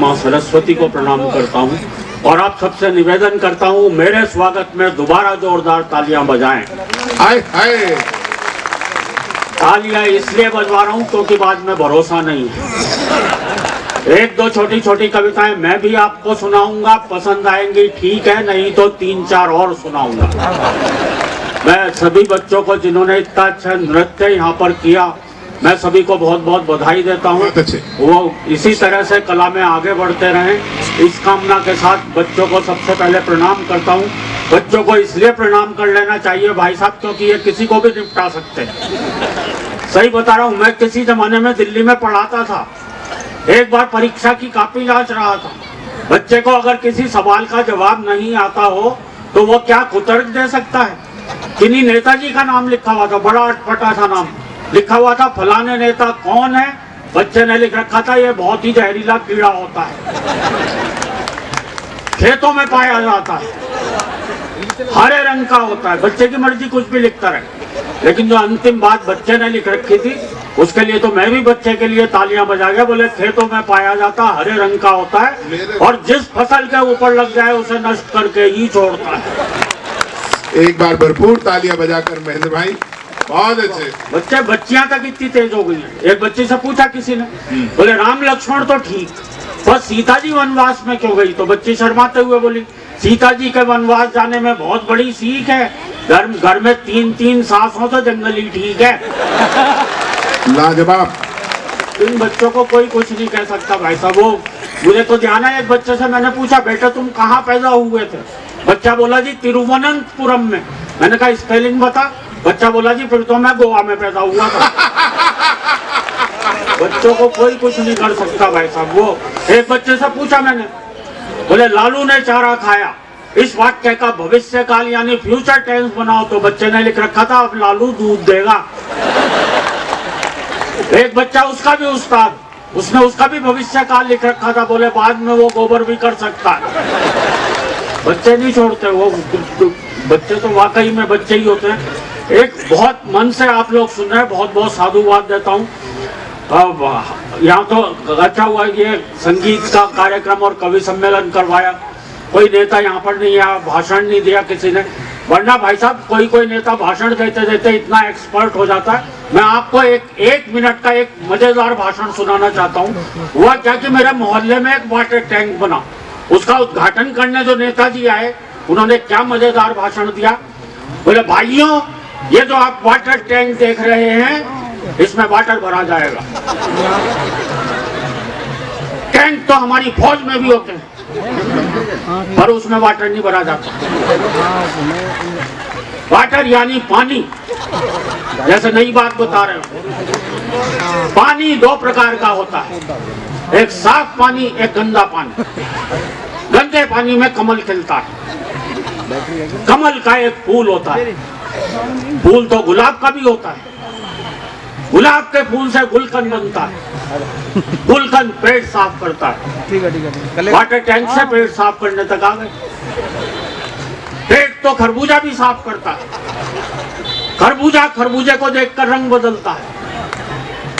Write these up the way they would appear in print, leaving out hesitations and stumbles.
माँ सरस्वती को प्रणाम करता हूँ और आप सबसे निवेदन करता हूँ मेरे स्वागत में दोबारा जोरदार तालियां बजाएं। हाय हाय। तालियां इसलिए बजवा रहा हूँ क्योंकि बाद में भरोसा नहीं है। एक दो छोटी छोटी कविताएं मैं भी आपको सुनाऊंगा, पसंद आएंगी ठीक है, नहीं तो 3-4 और सुनाऊंगा। मैं सभी बच्चों को जिन्होंने इतना अच्छा नृत्य यहाँ पर किया, मैं सभी को बहुत बहुत बधाई देता हूँ। वो इसी तरह से कला में आगे बढ़ते रहें, इस कामना के साथ बच्चों को सबसे पहले प्रणाम करता हूँ। बच्चों को इसलिए प्रणाम कर लेना चाहिए भाई साहब क्योंकि ये किसी को भी निपटा सकते हैं। सही बता रहा हूँ, मैं किसी जमाने में दिल्ली में पढ़ाता था। एक बार परीक्षा की कॉपी जांच रहा था। बच्चे को अगर किसी सवाल का जवाब नहीं आता हो तो वो क्या कुतर्क दे सकता है। किन्हीं नेताजी का नाम लिखा हुआ था, बड़ा अटपटा था नाम लिखा हुआ था, फलाने नेता कौन है। बच्चे ने लिख रखा था ये बहुत ही जहरीला कीड़ा होता है, खेतों में पाया जाता है, हरे रंग का होता है। बच्चे की मर्जी कुछ भी लिखता रहे, लेकिन जो अंतिम बात बच्चे ने लिख रखी थी उसके लिए तो मैं भी बच्चे के लिए तालियां बजा गया। बोले खेतों में पाया जाता हरे रंग का होता है और जिस फसल के ऊपर लग जाए उसे नष्ट करके ही छोड़ता है। एक बार भरपूर तालियां बजाकर महेंद्र भाई, बहुत अच्छे। बच्चे बच्चियां तक इतनी तेज हो गई है। एक बच्ची से पूछा किसी ने, बोले राम लक्ष्मण तो ठीक, बस सीता जी वनवास में क्यों गई। तो बच्ची शर्माते हुए बोली सीता जी के वनवास जाने में बहुत बड़ी सीख है, घर में 3-3 सास हो तो जंगली ठीक है। लाजवाब। इन बच्चों को कोई कुछ नहीं कह सकता भाई साहब। वो मुझे तो ध्यान है, एक बच्चे से मैंने पूछा बेटा तुम कहाँ पैदा हुए थे। बच्चा बोला जी तिरुवनंतपुरम में। मैंने कहा स्पेलिंग बता। बच्चा बोला जी फिर तो मैं गोवा में पैदा हुआ था। बच्चों को कोई कुछ नहीं कर सकता भाई साहब। वो एक बच्चे से पूछा मैंने, बोले लालू ने चारा खाया, इस वाक्य का भविष्य काल यानी फ्यूचर टेंस बनाओ। तो बच्चे ने लिख रखा था अब लालू दूध देगा। एक बच्चा उसका भी उस्ताद, उसने उसका भी भविष्य काल लिख रखा था, बोले बाद में वो गोबर भी कर सकता है। बच्चे नहीं छोड़ते वो, बच्चे तो वाकई में बच्चे ही होते हैं। एक बहुत मन से आप लोग सुन रहे हैं, बहुत बहुत साधुवाद देता हूँ। यहाँ तो अच्छा हुआ ये संगीत का कार्यक्रम और कवि सम्मेलन करवाया, कोई नेता यहाँ पर नहीं आया, भाषण नहीं दिया किसी ने, वरना भाई साहब कोई नेता भाषण देते देते इतना एक्सपर्ट हो जाता है। मैं आपको एक मिनट का एक मजेदार भाषण सुनाना चाहता हूँ। हुआ क्या कि मेरे मोहल्ले में एक वाटर टैंक बना, उसका उद्घाटन करने जो नेताजी आए उन्होंने क्या मजेदार भाषण दिया। बोले भाइयों ये जो आप वाटर टैंक देख रहे हैं इसमें वाटर भरा जाएगा। टैंक तो हमारी फौज में भी होते हैं पर उसमें वाटर नहीं भरा जाता। वाटर यानी पानी, जैसे नई बात बता रहे हो। पानी 2 प्रकार का होता है, एक साफ पानी, एक गंदा पानी। गंदे पानी में कमल खिलता है। कमल का एक फूल होता है, फूल तो गुलाब का भी होता है। गुलाब के फूल से गुलकंद बनता है, गुलकंद पेट साफ करता है। वाटर टैंक से पेट साफ करने तक आ गए। पेट तो खरबूजा भी साफ करता है। खरबूजा खरबूजे को देखकर रंग बदलता है।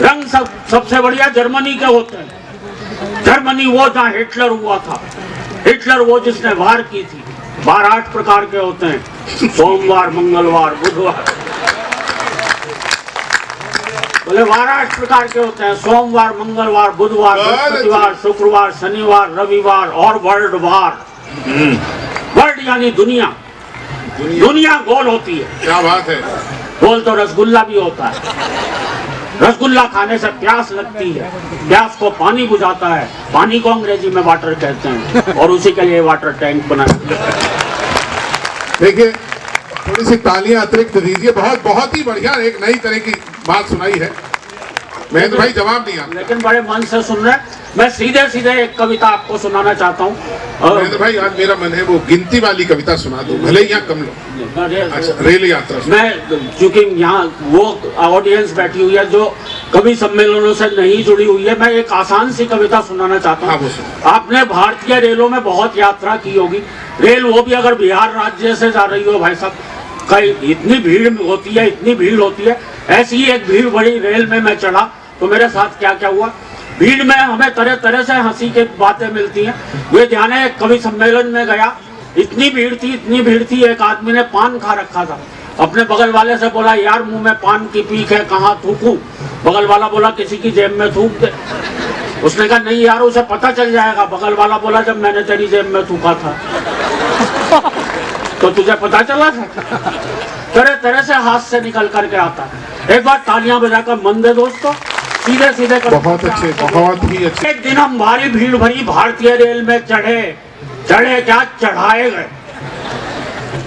रंग सबसे बढ़िया जर्मनी के होते हैं। जर्मनी वो जहाँ हिटलर हुआ था, हिटलर वो जिसने वार की थी। 12-8 प्रकार के होते हैं, सोमवार मंगलवार बुधवार। बोले 12-8 प्रकार के होते हैं, सोमवार मंगलवार बुधवार बृहस्पतिवार शुक्रवार शनिवार रविवार और वर्ल्ड वार। वर्ल्ड यानी दुनिया। दुनिया गोल होती है। क्या बात है। गोल तो रसगुल्ला भी होता है। रसगुल्ला खाने से प्यास लगती है, प्यास को पानी बुझाता है, पानी को अंग्रेजी में वाटर कहते हैं और उसी के लिए वाटर टैंक बनाया। देखिए थोड़ी सी तालियां अतिरिक्त दीजिए। बहुत ही बढ़िया एक नई तरह की बात सुनाई है। महेंद्र भाई जवाब नहीं आता, लेकिन बड़े मन से सुन रहे हैं। मैं सीधे सीधे एक कविता आपको सुनाना चाहता हूँ। महेंद्र भाई आज मेरा मन है वो गिनती वाली कविता सुना दो, भले यहाँ कम लो। अच्छा, रेल यात्रा। मैं चूंकि यहाँ वो ऑडियंस बैठी हुई है जो कवि सम्मेलनों से नहीं जुड़ी हुई है, मैं एक आसान सी कविता सुनाना चाहता हूँ। आपने भारतीय रेलों में बहुत यात्रा की होगी। रेल वो भी अगर बिहार राज्य से जा रही हो भाई साहब, कई इतनी भीड़ होती है, इतनी भीड़ होती है। ऐसी ही एक भीड़ बड़ी रेल में मैं चढ़ा तो मेरे साथ क्या क्या हुआ। भीड़ में हमें तरह तरह से हंसी की बातें मिलती हैं। वे ध्यान है, कवि सम्मेलन में गया, इतनी भीड़ थी, एक आदमी ने पान खा रखा था। अपने बगल वाले से बोला, यार मुंह में पान की पीक है, कहाँ थूकूं? बगल वाला बोला, किसी की जेब में थूक दे। उसने कहा, नहीं यार, उसे पता चल जाएगा। बगल वाला बोला, जब मैंने तेरी जेब में थूका था तो तुझे पता चला था। तरह तरह से हाथ से निकल करके आता है। एक बार तालियां बजाकर मन दे दोस्तों, सीधे सीधे बहुत अच्छे, बहुत ही अच्छे। एक दिन हम भारी भीड़ भरी भारतीय रेल में चढ़े क्या, चढ़ाए गए।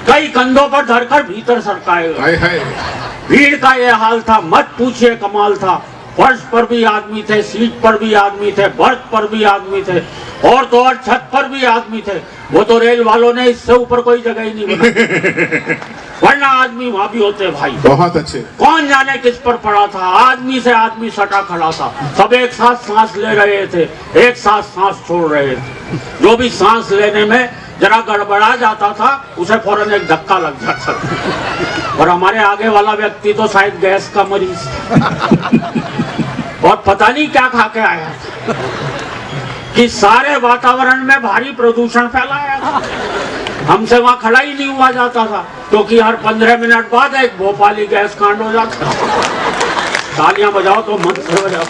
कई कंधों पर धरकर भीतर सरकाए गए। भीड़ का ये हाल था, मत पूछिए, कमाल था। फर्श पर भी आदमी थे, सीट पर भी आदमी थे, बर्थ पर भी आदमी थे, और तो और छत पर भी आदमी थे। वो तो रेल वालों ने इससे ऊपर कोई जगह ही नहीं बनाई, वरना आदमी वहां भी होते भाई। बहुत अच्छे। कौन जाने किस पर पड़ा था, आदमी से आदमी सटा खड़ा था। सब एक साथ सांस ले रहे थे, एक साथ सांस छोड़ रहे थे। जो भी सांस लेने में जरा गड़बड़ा जाता था, उसे फौरन एक धक्का लग जाता था। और हमारे आगे वाला व्यक्ति तो शायद गैस का मरीज और पता नहीं क्या खा के आया था कि सारे वातावरण में भारी प्रदूषण फैलाया था। हमसे वहां खड़ा ही नहीं हुआ जाता था, क्योंकि हर 15 मिनट बाद एक भोपाली गैस कांड हो जाता। तालियां बजाओ तो मन से बजाओ।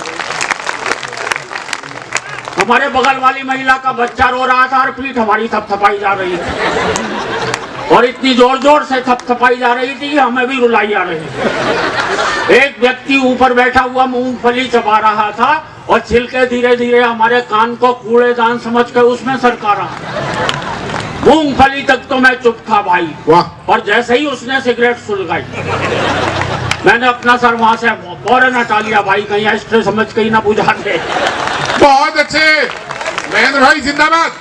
हमारे बगल वाली महिला का बच्चा रो रहा था और पीठ हमारी थपथपाई जा रही थी, और इतनी जोर जोर से थपथपाई जा रही थी कि हमें भी रुलाई आ रही थी। एक व्यक्ति ऊपर बैठा हुआ मूंगफली चबा रहा था और छिलके धीरे धीरे हमारे कान को कूड़ेदान समझ कर उसमें सरका रहा। मूंगफली तक तो मैं चुप था भाई, और जैसे ही उसने सिगरेट सुलगाई, मैंने अपना सर वहां से फौरन हटा लिया। भाई कहीं एस्ट्रे समझ के ही ना बुझा दे। बहुत अच्छे महेंद्र भाई, जिंदाबाद।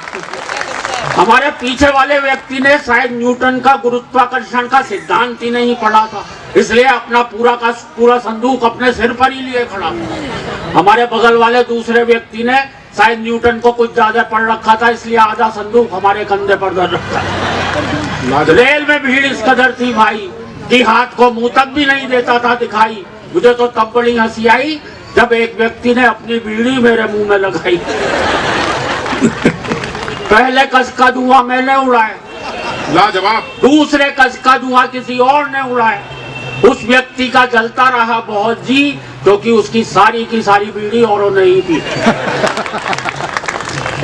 हमारे पीछे वाले व्यक्ति ने शायद न्यूटन का गुरुत्वाकर्षण का सिद्धांत ही नहीं पढ़ा था, इसलिए अपना पूरा संदूक अपने सिर पर ही लिए खड़ा था। हमारे बगल वाले दूसरे व्यक्ति ने शायद न्यूटन को कुछ ज्यादा पढ़ रखा था, इसलिए आधा संदूक हमारे कंधे पर धर रखा। रेल में भीड़ इस कदर थी भाई कि हाथ को मुंह तक भी नहीं देता था दिखाई। मुझे तो तब बड़ी हंसी आई जब एक व्यक्ति ने अपनी बीड़ी मेरे मुंह में लगाई। पहले कस का धुआं मैंने उड़ाया, लाजवाब। दूसरे कस का धुआं किसी और ने उड़ाया। उस व्यक्ति का जलता रहा बहुत जी, क्योंकि उसकी सारी की सारी बीड़ी औरों ने ही पी।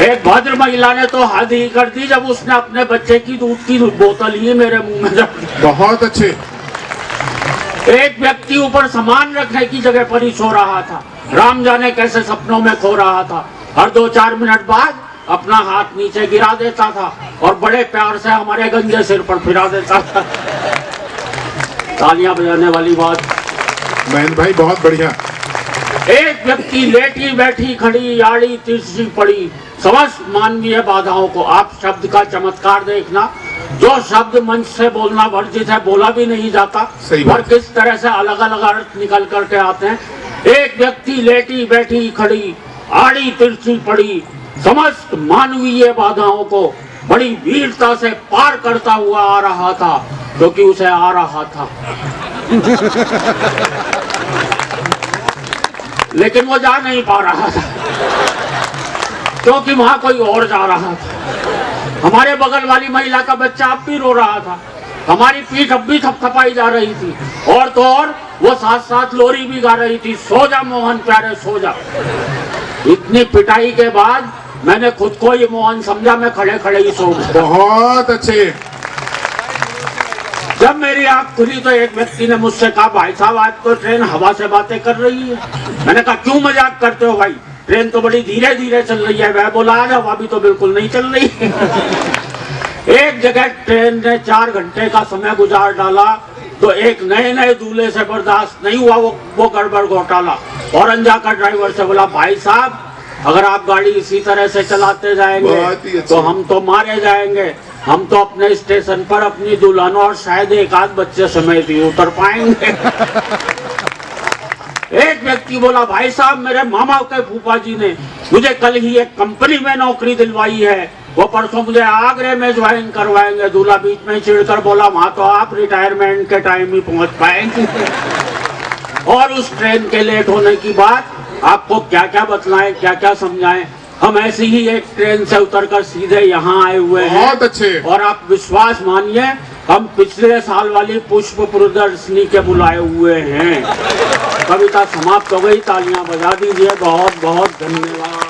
एक भद्र महिला ने तो हद ही कर दी जब उसने अपने बच्चे की दूध की बोतल ही मेरे मुंह में रख दी। बहुत अच्छे। एक व्यक्ति ऊपर सामान रखने की जगह पर ही सो रहा था, राम जाने कैसे सपनों में खो रहा था। हर 2-4 मिनट बाद अपना हाथ नीचे गिरा देता था और बड़े प्यार से हमारे गंजे सिर पर फिरा देता था। तालियां बजाने वाली बात। महेंद्र भाई बहुत बढ़िया। एक व्यक्ति लेटी बैठी खड़ी आड़ी तिरछी पड़ी समस्त मानवीय बाधाओं को। आप शब्द का चमत्कार देखना, जो शब्द मंच से बोलना वर्जित है बोला भी नहीं जाता, और किस तरह से अलग अलग अर्थ निकल करके आते हैं। एक व्यक्ति लेटी बैठी खड़ी आड़ी तिरछी पड़ी समस्त मानवीय बाधाओं को बड़ी वीरता से पार करता हुआ आ रहा था, क्योंकि उसे आ रहा था। लेकिन वो जा नहीं पा रहा था, क्योंकि वहां कोई और जा रहा था। हमारे बगल वाली महिला का बच्चा अब भी रो रहा था, हमारी पीठ अब भी थपथपाई जा रही थी, और तो और वो साथ साथ लोरी भी गा रही थी, सो जा मोहन प्यारे सो जा। इतनी पिटाई के बाद मैंने खुद को ये मोहन समझा, मैं खड़े खड़े ही सो गया। बहुत अच्छे। जब मेरी आंख खुली तो एक व्यक्ति ने मुझसे कहा, भाई साहब आज तो ट्रेन हवा से बातें कर रही है। मैंने कहा क्यों मजाक करते हो भाई, ट्रेन तो बड़ी धीरे धीरे चल रही है। वह बोला आज हवा भी तो बिल्कुल नहीं चल रही है। एक जगह ट्रेन ने 4 घंटे का समय गुजार डाला तो एक नए दूल्हे से बर्दाश्त नहीं हुआ वो गड़बड़ घोटाला। फौरन जाकर ड्राइवर से बोला, भाई साहब अगर आप गाड़ी इसी तरह से चलाते जाएंगे तो हम तो मारे जाएंगे। हम तो अपने स्टेशन पर अपनी दुल्हन और शायद एक आध बच्चे समेत ही उतर पाएंगे। एक व्यक्ति बोला, भाई साहब मेरे मामा के फूफा जी ने मुझे कल ही एक कंपनी में नौकरी दिलवाई है, वो परसों मुझे आगरे में ज्वाइन करवाएंगे। दूल्हा बीच में चिढ़कर बोला, वहां तो आप रिटायरमेंट के टाइम ही पहुंच पाएंगे। और उस ट्रेन के लेट होने की बात आपको क्या क्या बतलाएं, क्या क्या समझाएं। हम ऐसे ही एक ट्रेन से उतरकर सीधे यहाँ आए हुए हैं। बहुत अच्छे। और आप विश्वास मानिए, हम पिछले साल वाली पुष्प प्रदर्शनी के बुलाए हुए हैं। कविता समाप्त हो गई, तालियां बजा दीजिए। बहुत बहुत धन्यवाद।